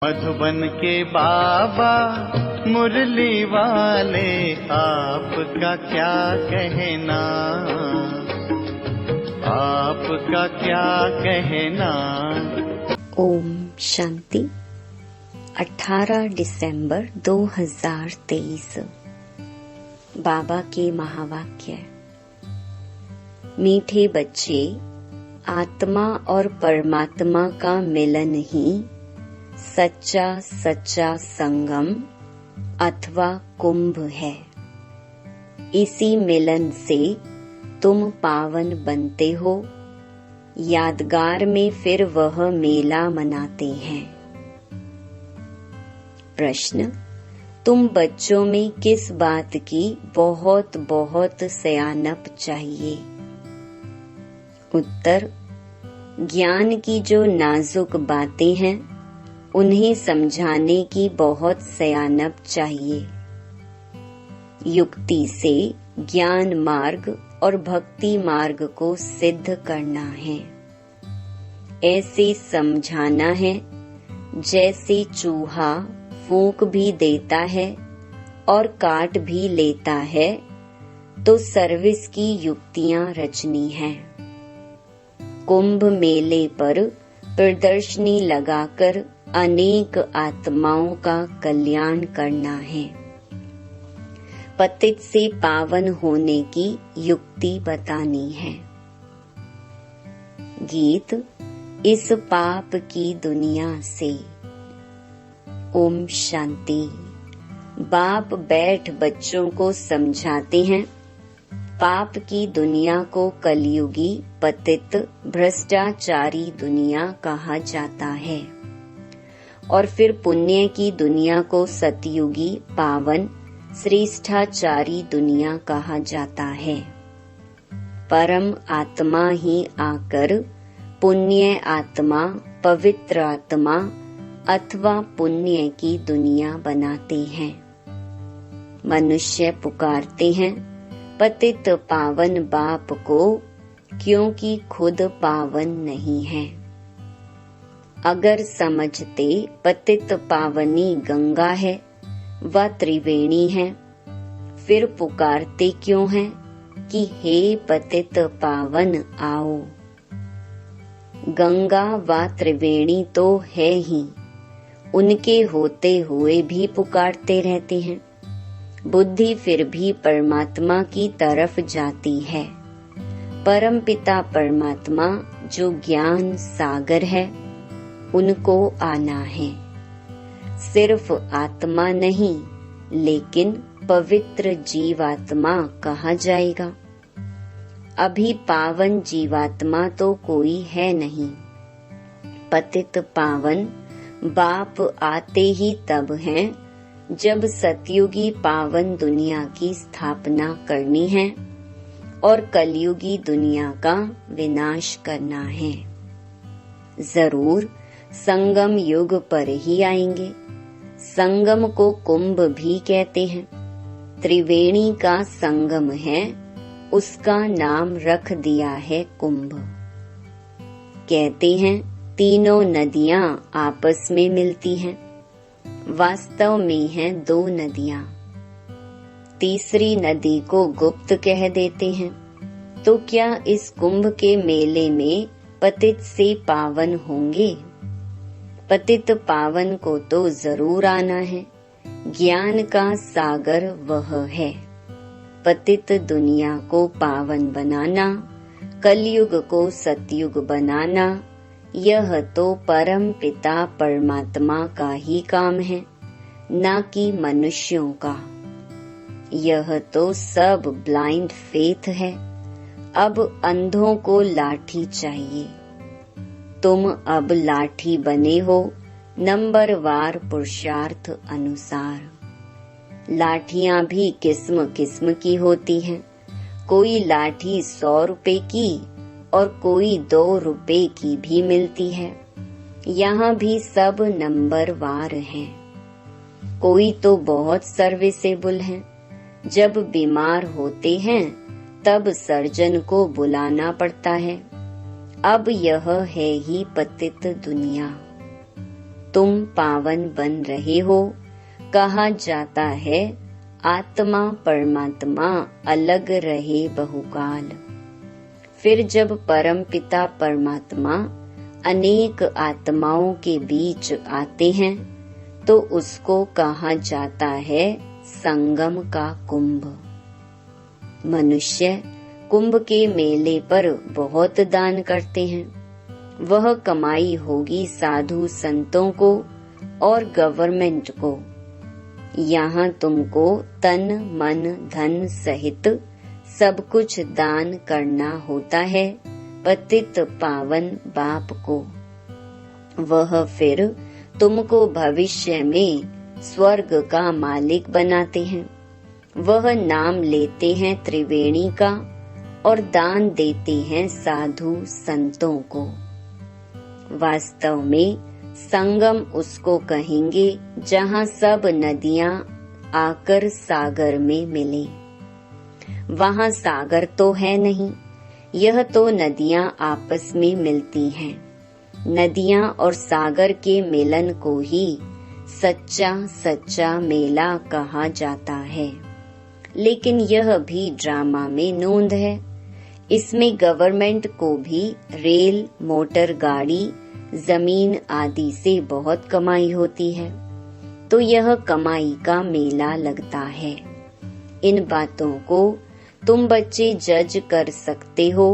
मधुबन के बाबा मुरली वाले, आपका क्या कहना, आपका क्या कहना। ओम शांति। 18 दिसंबर 2023। बाबा के महावाक्य। मीठे बच्चे, आत्मा और परमात्मा का मिलन ही सच्चा सच्चा संगम अथवा कुंभ है। इसी मिलन से तुम पावन बनते हो। यादगार में फिर वह मेला मनाते हैं। प्रश्न: तुम बच्चों में किस बात की बहुत बहुत सयानप चाहिए? उत्तर: ज्ञान की जो नाजुक बातें हैं उन्हें समझाने की बहुत सयानप चाहिए। युक्ति से ज्ञान मार्ग और भक्ति मार्ग को सिद्ध करना है। ऐसे समझाना है जैसे चूहा फूंक भी देता है और काट भी लेता है, तो सर्विस की युक्तियां रचनी है। कुंभ मेले पर प्रदर्शनी लगाकर अनेक आत्माओं का कल्याण करना है। पतित से पावन होने की युक्ति बतानी है। गीत: इस पाप की दुनिया से। ओम शांति। बाप बैठ बच्चों को समझाते हैं, पाप की दुनिया को कलयुगी पतित भ्रष्टाचारी दुनिया कहा जाता है और फिर पुण्य की दुनिया को सतयुगी पावन श्रेष्ठाचारी दुनिया कहा जाता है। परम आत्मा ही आकर पुण्य आत्मा, पवित्र आत्मा अथवा पुण्य की दुनिया बनाते हैं। मनुष्य पुकारते हैं पतित पावन बाप को, क्योंकि खुद पावन नहीं है। अगर समझते पतित पावनी गंगा है व त्रिवेणी है, फिर पुकारते क्यों हैं कि हे पतित पावन आओ। गंगा व त्रिवेणी तो है ही, उनके होते हुए भी पुकारते रहते हैं। बुद्धि फिर भी परमात्मा की तरफ जाती है। परमपिता परमात्मा जो ज्ञान सागर है, उनको आना है। सिर्फ आत्मा नहीं, लेकिन पवित्र जीवात्मा कहा जाएगा। अभी पावन जीवात्मा तो कोई है नहीं। पतित पावन बाप आते ही तब हैं जब सतयुगी पावन दुनिया की स्थापना करनी है और कलयुगी दुनिया का विनाश करना है। जरूर संगम युग पर ही आएंगे। संगम को कुंभ भी कहते हैं। त्रिवेणी का संगम है, उसका नाम रख दिया है कुंभ। कहते हैं तीनों नदियां आपस में मिलती हैं, वास्तव में हैं दो नदियां। तीसरी नदी को गुप्त कह देते हैं। तो क्या इस कुंभ के मेले में पतित से पावन होंगे? पतित पावन को तो जरूर आना है। ज्ञान का सागर वह है। पतित दुनिया को पावन बनाना, कलयुग को सतयुग बनाना, यह तो परम पिता परमात्मा का ही काम है, न कि मनुष्यों का। यह तो सब ब्लाइंड फेथ है। अब अंधों को लाठी चाहिए। तुम अब लाठी बने हो नंबरवार पुरुषार्थ अनुसार। लाठियां भी किस्म किस्म की होती हैं। कोई लाठी 100 रुपए की और कोई 2 रुपए की भी मिलती है। यहाँ भी सब नंबरवार हैं। कोई तो बहुत सर्विसेबल हैं। जब बीमार होते हैं तब सर्जन को बुलाना पड़ता है। अब यह है ही पतित दुनिया। तुम पावन बन रहे हो। कहा जाता है आत्मा परमात्मा अलग रहे बहुकाल। फिर जब परमपिता परमात्मा अनेक आत्माओं के बीच आते हैं तो उसको कहा जाता है संगम का कुंभ। मनुष्य कुंभ के मेले पर बहुत दान करते हैं। वह कमाई होगी साधु संतों को और गवर्नमेंट को। यहाँ तुमको तन मन धन सहित सब कुछ दान करना होता है पतित पावन बाप को। वह फिर तुमको भविष्य में स्वर्ग का मालिक बनाते हैं। वह नाम लेते हैं त्रिवेणी का और दान देते हैं साधु संतों को। वास्तव में संगम उसको कहेंगे जहाँ सब नदियाँ आकर सागर में मिले। वहाँ सागर तो है नहीं, यह तो नदियाँ आपस में मिलती हैं। नदियाँ और सागर के मिलन को ही सच्चा सच्चा मेला कहा जाता है। लेकिन यह भी ड्रामा में नोंद है। इसमें गवर्नमेंट को भी रेल मोटर गाड़ी जमीन आदि से बहुत कमाई होती है, तो यह कमाई का मेला लगता है। इन बातों को तुम बच्चे जज कर सकते हो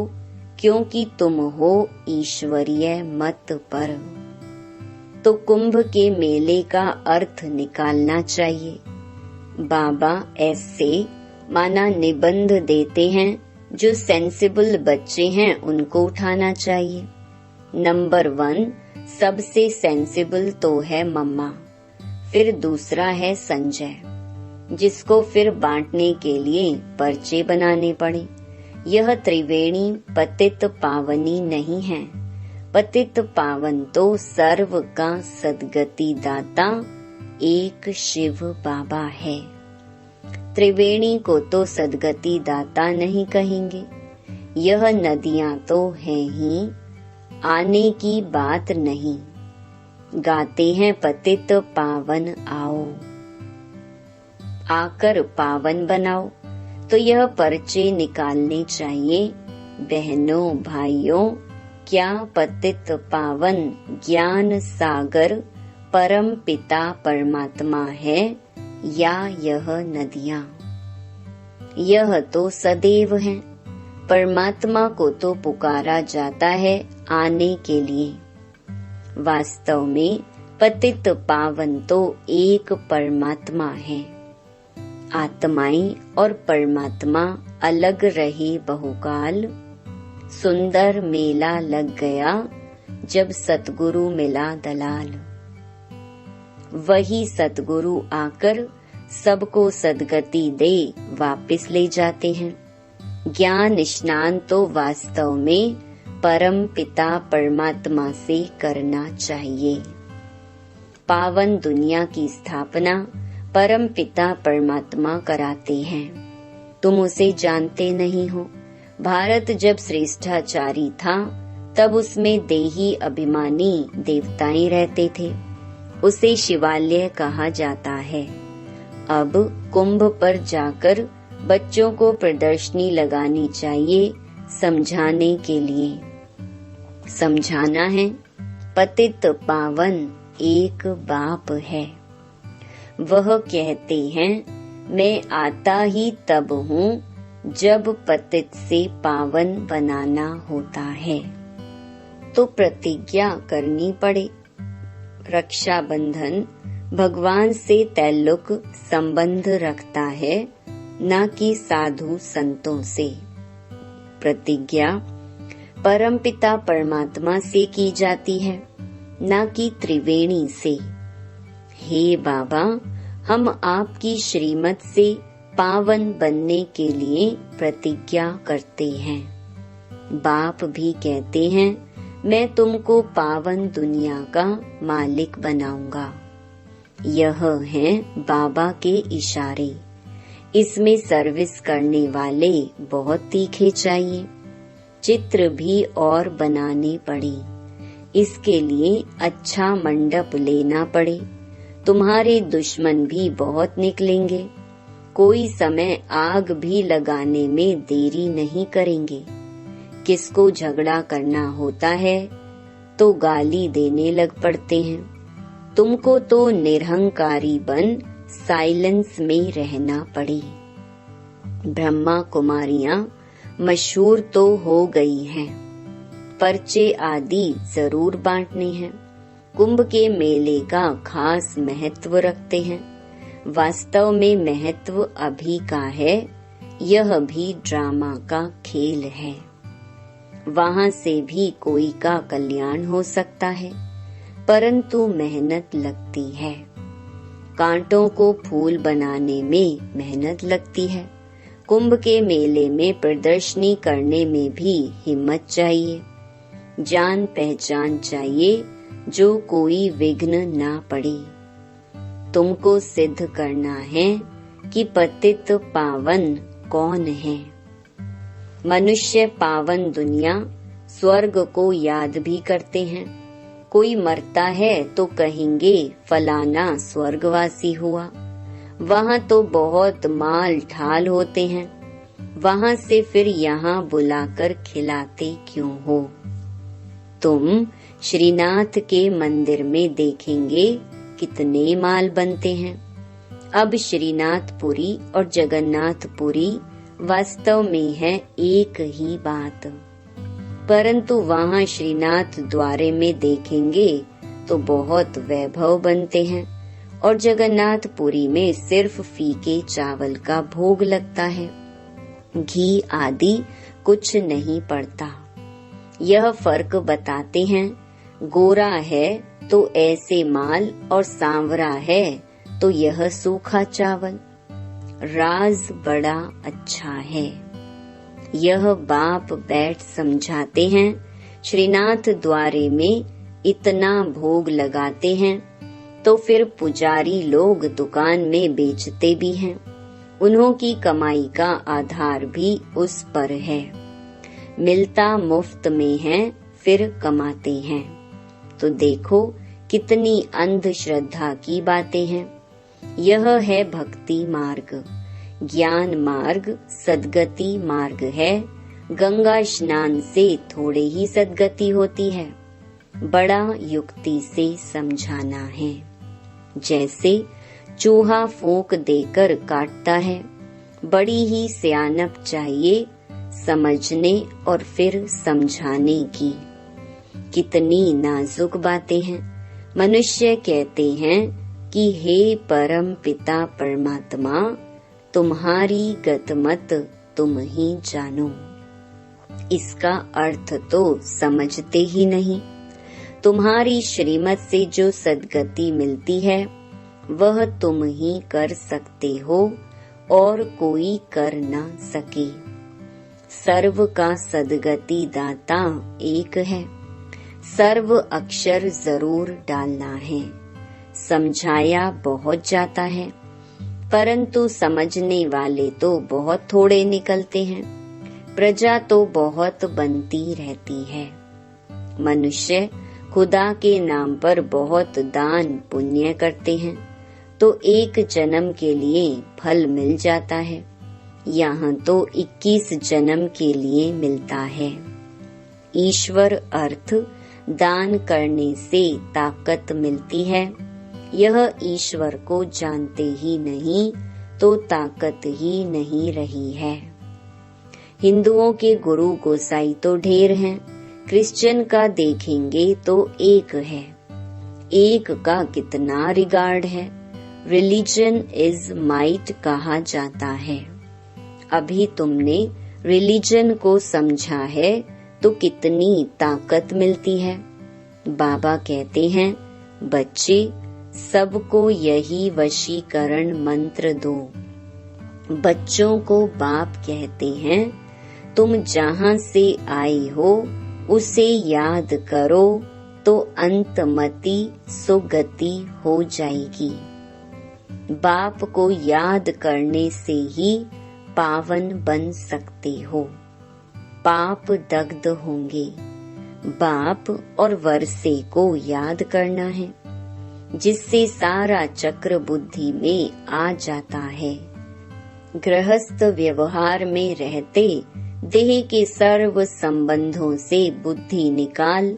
क्योंकि तुम हो ईश्वरीय मत पर। तो कुंभ के मेले का अर्थ निकालना चाहिए। बाबा ऐसे माना निबंध देते हैं, जो सेंसिबल बच्चे हैं उनको उठाना चाहिए। नंबर 1 सबसे सेंसिबल तो है मम्मा, फिर दूसरा है संजय, जिसको फिर बांटने के लिए पर्चे बनाने पड़े। यह त्रिवेणी पतित पावनी नहीं है। पतित पावन तो सर्व का सद्गति दाता एक शिव बाबा है। त्रिवेणी को तो सद्गति दाता नहीं कहेंगे। यह नदियाँ तो हैं ही, आने की बात नहीं। गाते हैं पतित पावन आओ, आकर पावन बनाओ। तो यह पर्चे निकालने चाहिए। बहनों भाइयों, क्या पतित पावन ज्ञान सागर परम पिता परमात्मा है या यह नदियाँ? यह तो सदैव है। परमात्मा को तो पुकारा जाता है आने के लिए। वास्तव में पतित पावन तो एक परमात्मा है। आत्माएं और परमात्मा अलग रहे बहुकाल। सुंदर मेला लग गया जब सतगुरु मिला दलाल। वही सतगुरु आकर सबको सद्गति दे वापस ले जाते हैं। ज्ञान स्नान तो वास्तव में परम पिता परमात्मा से करना चाहिए। पावन दुनिया की स्थापना परम पिता परमात्मा कराते हैं। तुम उसे जानते नहीं हो। भारत जब श्रेष्ठाचारी था तब उसमें देही अभिमानी देवताएं रहते थे। उसे शिवालय कहा जाता है। अब कुंभ पर जाकर बच्चों को प्रदर्शनी लगानी चाहिए समझाने के लिए। समझाना है पतित पावन एक बाप है। वह कहते हैं मैं आता ही तब हूँ जब पतित से पावन बनाना होता है। तो प्रतिज्ञा करनी पड़े। रक्षाबंधन भगवान से तल्लुक संबंध रखता है, न कि साधु संतों से। प्रतिज्ञा परमपिता परमात्मा से की जाती है, न कि त्रिवेणी से। हे बाबा, हम आपकी श्रीमत से पावन बनने के लिए प्रतिज्ञा करते हैं। बाप भी कहते हैं मैं तुमको पावन दुनिया का मालिक बनाऊंगा। यह है बाबा के इशारे। इसमें सर्विस करने वाले बहुत तीखे चाहिए। चित्र भी और बनाने पड़े। इसके लिए अच्छा मंडप लेना पड़े। तुम्हारे दुश्मन भी बहुत निकलेंगे। कोई समय आग भी लगाने में देरी नहीं करेंगे। किसको झगड़ा करना होता है तो गाली देने लग पड़ते हैं। तुमको तो निरहंकारी बन साइलेंस में रहना पड़े। ब्रह्मा कुमारियां मशहूर तो हो गई हैं, पर्चे आदि जरूर बांटने हैं। कुंभ के मेले का खास महत्व रखते हैं। वास्तव में महत्व अभी का है, यह भी ड्रामा का खेल है। वहां से भी कोई का कल्याण हो सकता है, परंतु मेहनत लगती है। कांटों को फूल बनाने में मेहनत लगती है। कुंभ के मेले में प्रदर्शनी करने में भी हिम्मत चाहिए, जान पहचान चाहिए, जो कोई विघ्न ना पड़े। तुमको सिद्ध करना है कि पतित पावन कौन है। मनुष्य पावन दुनिया स्वर्ग को याद भी करते हैं। कोई मरता है तो कहेंगे फलाना स्वर्गवासी हुआ। वहाँ तो बहुत माल ठाल होते हैं, वहाँ से फिर यहाँ बुलाकर खिलाते क्यों हो। तुम श्रीनाथ के मंदिर में देखेंगे कितने माल बनते हैं। अब श्रीनाथपुरी और जगन्नाथपुरी वास्तव में है एक ही बात, परंतु वहाँ श्रीनाथ द्वारे में देखेंगे तो बहुत वैभव बनते हैं और जगन्नाथपुरी में सिर्फ फीके चावल का भोग लगता है, घी आदि कुछ नहीं पड़ता। यह फर्क बताते हैं। गोरा है तो ऐसे माल और सांवरा है तो यह सूखा चावल। राज बड़ा अच्छा है। यह बाप बैठ समझाते हैं। श्रीनाथ द्वारे में इतना भोग लगाते हैं तो फिर पुजारी लोग दुकान में बेचते भी हैं। उन्हों की कमाई का आधार भी उस पर है। मिलता मुफ्त में है, फिर कमाते हैं। तो देखो कितनी अंधश्रद्धा की बातें हैं। यह है भक्ति मार्ग, ज्ञान मार्ग, सद्गति मार्ग है। गंगा स्नान से थोड़े ही सद्गति होती है, बड़ा युक्ति से समझाना है। जैसे चूहा फूंक देकर काटता है, बड़ी ही सियानप चाहिए समझने और फिर समझाने की। कितनी नाजुक बातें हैं। मनुष्य कहते हैं कि हे परम पिता परमात्मा, तुम्हारी गतमत तुम ही जानो। इसका अर्थ तो समझते ही नहीं। तुम्हारी श्रीमत से जो सद्गति मिलती है वह तुम ही कर सकते हो और कोई कर ना सके। सर्व का सद्गति दाता एक है। सर्व अक्षर जरूर डालना है। समझाया बहुत जाता है, परंतु समझने वाले तो बहुत थोड़े निकलते हैं। प्रजा तो बहुत बनती रहती है। मनुष्य खुदा के नाम पर बहुत दान पुण्य करते हैं तो एक जन्म के लिए फल मिल जाता है। यहाँ तो 21 जन्म के लिए मिलता है। ईश्वर अर्थ दान करने से ताकत मिलती है। यह ईश्वर को जानते ही नहीं तो ताकत ही नहीं रही है। हिंदुओं के गुरु गोसाई तो ढेर हैं, क्रिश्चियन का देखेंगे तो एक है। एक का कितना रिगार्ड है। रिलीजन इज माइट कहा जाता है। अभी तुमने रिलीजन को समझा है तो कितनी ताकत मिलती है। बाबा कहते हैं, बच्चे सबको यही वशीकरण मंत्र दो। बच्चों को बाप कहते हैं, तुम जहाँ से आए हो उसे याद करो तो अंतमति सुगति हो जाएगी। बाप को याद करने से ही पावन बन सकते हो। पाप दग्ध होंगे। बाप और वर्षे को याद करना है, जिससे सारा चक्र बुद्धि में आ जाता है। गृहस्थ व्यवहार में रहते देह के सर्व संबंधों से बुद्धि निकाल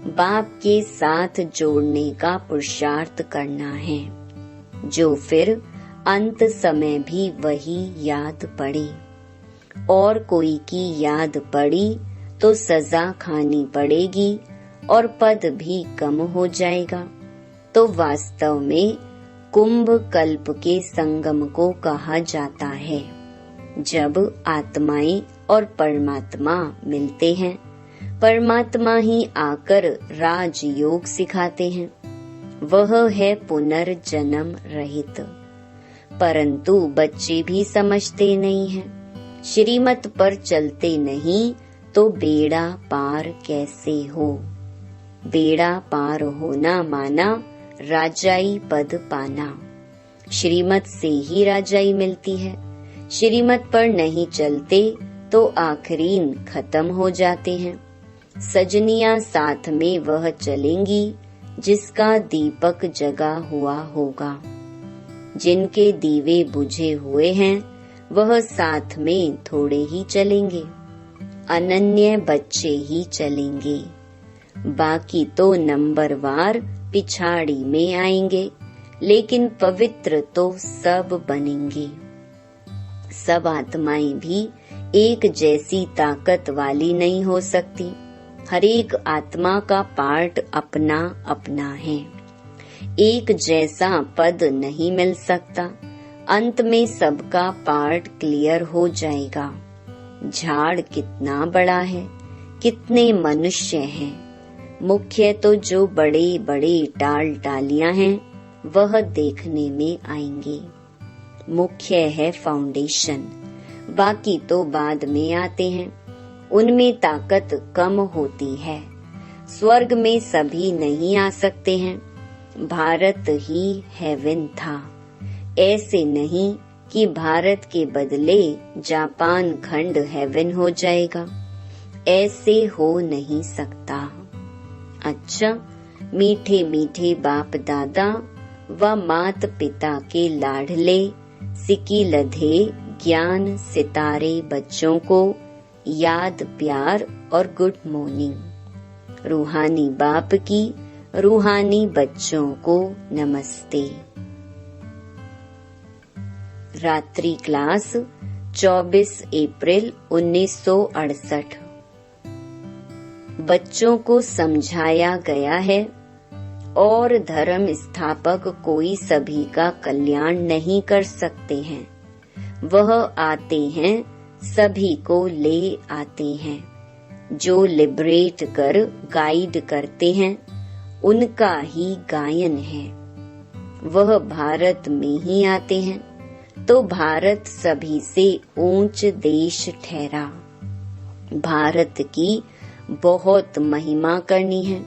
बाप के साथ जोड़ने का पुरुषार्थ करना है, जो फिर अंत समय भी वही याद पड़े। और कोई की याद पड़ी तो सजा खानी पड़ेगी और पद भी कम हो जाएगा। तो वास्तव में कुंभ कल्प के संगम को कहा जाता है, जब आत्माएं और परमात्मा मिलते हैं। परमात्मा ही आकर राजयोग सिखाते हैं, वह है पुनर्जन्म रहित। परंतु बच्चे भी समझते नहीं हैं, श्रीमत पर चलते नहीं तो बेड़ा पार कैसे हो। बेड़ा पार होना माना राजाई पद पाना। श्रीमत से ही राजाई मिलती है। श्रीमत पर नहीं चलते तो आखरीन खत्म हो जाते हैं। सजनियां साथ में वह चलेंगी जिसका दीपक जगा हुआ होगा। जिनके दीवे बुझे हुए हैं वह साथ में थोड़े ही चलेंगे, अनन्य बच्चे ही चलेंगे। बाकी तो नंबरवार पिछाड़ी में आएंगे, लेकिन पवित्र तो सब बनेंगे। सब आत्माएं भी एक जैसी ताकत वाली नहीं हो सकती। हर एक आत्मा का पार्ट अपना अपना है। एक जैसा पद नहीं मिल सकता। अंत में सबका पार्ट क्लियर हो जाएगा। झाड़ कितना बड़ा है, कितने मनुष्य हैं। मुख्य तो जो बड़े बड़े टाल टालियां हैं वह देखने में आएंगे। मुख्य है फाउंडेशन, बाकी तो बाद में आते हैं। उनमें ताकत कम होती है। स्वर्ग में सभी नहीं आ सकते हैं। भारत ही हेवन था। ऐसे नहीं कि भारत के बदले जापान खंड हेवन हो जाएगा। ऐसे हो नहीं सकता। अच्छा, मीठे मीठे बाप दादा व मात पिता के लाडले सिकी लधे ज्ञान सितारे बच्चों को याद प्यार और गुड मॉर्निंग। रूहानी बाप की रूहानी बच्चों को नमस्ते। रात्रि क्लास 24 अप्रैल 1968। बच्चों को समझाया गया है और धर्म स्थापक कोई सभी का कल्याण नहीं कर सकते हैं। वह आते हैं, सभी को ले आते हैं। जो लिबरेट कर गाइड करते हैं उनका ही गायन है। वह भारत में ही आते हैं तो भारत सभी से ऊंच देश ठहरा। भारत की बहुत महिमा करनी है।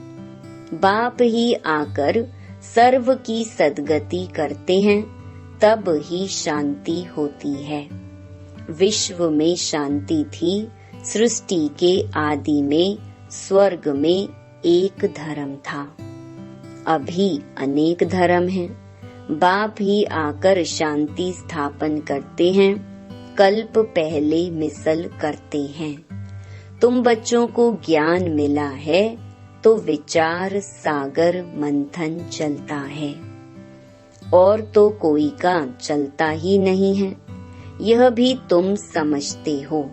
बाप ही आकर सर्व की सद्गति करते हैं, तब ही शांति होती है। विश्व में शांति थी सृष्टि के आदि में। स्वर्ग में एक धर्म था, अभी अनेक धर्म हैं। बाप ही आकर शांति स्थापन करते हैं, कल्प पहले मिसल करते हैं। तुम बच्चों को ज्ञान मिला है तो विचार सागर मंथन चलता है, और तो कोई का चलता ही नहीं है। यह भी तुम समझते हो।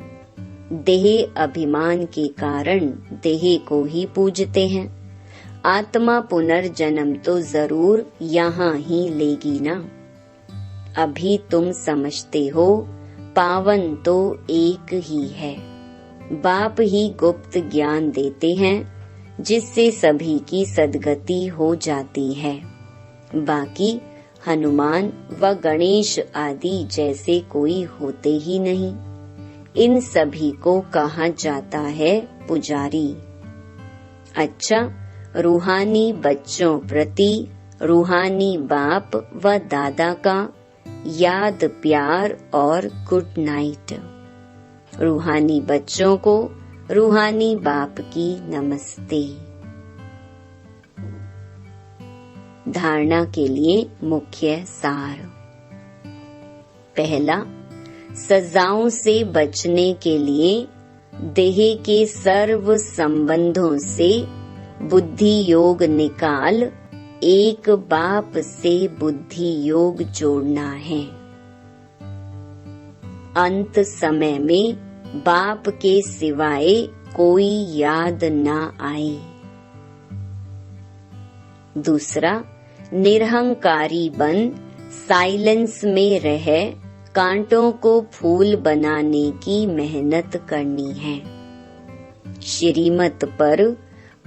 देह अभिमान के कारण देह को ही पूजते हैं। आत्मा पुनर्जन्म तो जरूर यहाँ ही लेगी ना। अभी तुम समझते हो पावन तो एक ही है। बाप ही गुप्त ज्ञान देते हैं, जिससे सभी की सद्गति हो जाती है। बाकी हनुमान व गणेश आदि जैसे कोई होते ही नहीं। इन सभी को कहा जाता है पुजारी। अच्छा, रूहानी बच्चों प्रति रूहानी बाप व दादा का याद प्यार और गुड नाइट। रूहानी बच्चों को रूहानी बाप की नमस्ते। धारणा के लिए मुख्य सार। पहला, सजाओं से बचने के लिए देह के सर्व संबंधों से बुद्धि योग निकाल एक बाप से बुद्धि योग जोड़ना है। अंत समय में बाप के सिवाय कोई याद ना आए। दूसरा, निरहंकारी बन साइलेंस में रह कांटों को फूल बनाने की मेहनत करनी है। श्रीमत पर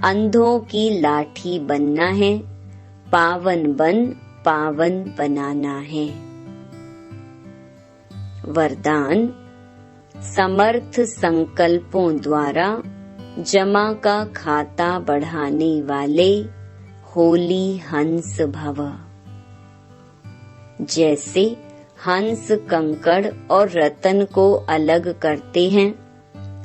अंधों की लाठी बनना है, पावन बन पावन बनाना है। वरदान, समर्थ संकल्पों द्वारा जमा का खाता बढ़ाने वाले होली हंस भव। जैसे हंस कंकड़ और रतन को अलग करते हैं,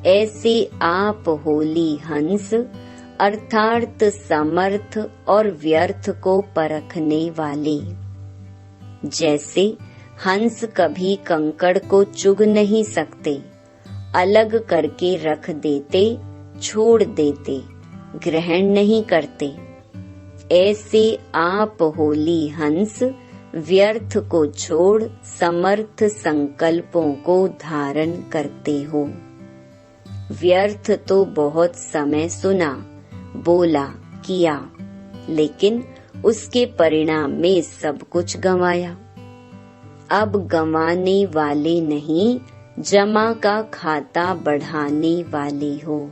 ऐसे आप होली हंस अर्थात समर्थ और व्यर्थ को परखने वाले। जैसे हंस कभी कंकड़ को चुग नहीं सकते, अलग करके रख देते, छोड़ देते, ग्रहण नहीं करते, ऐसे आप होली हंस व्यर्थ को छोड़ समर्थ संकल्पों को धारण करते हो। व्यर्थ तो बहुत समय सुना, बोला, किया, लेकिन उसके परिणाम में सब कुछ गंवाया। अब गंवाने वाले नहीं, जमा का खाता बढ़ाने वाले हो।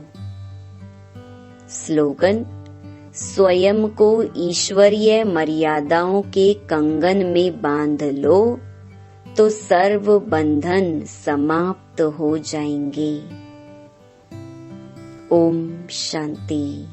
स्लोगन, स्वयं को ईश्वरीय मर्यादाओं के कंगन में बांध लो तो सर्व बंधन समाप्त हो जाएंगे। ओम शांति।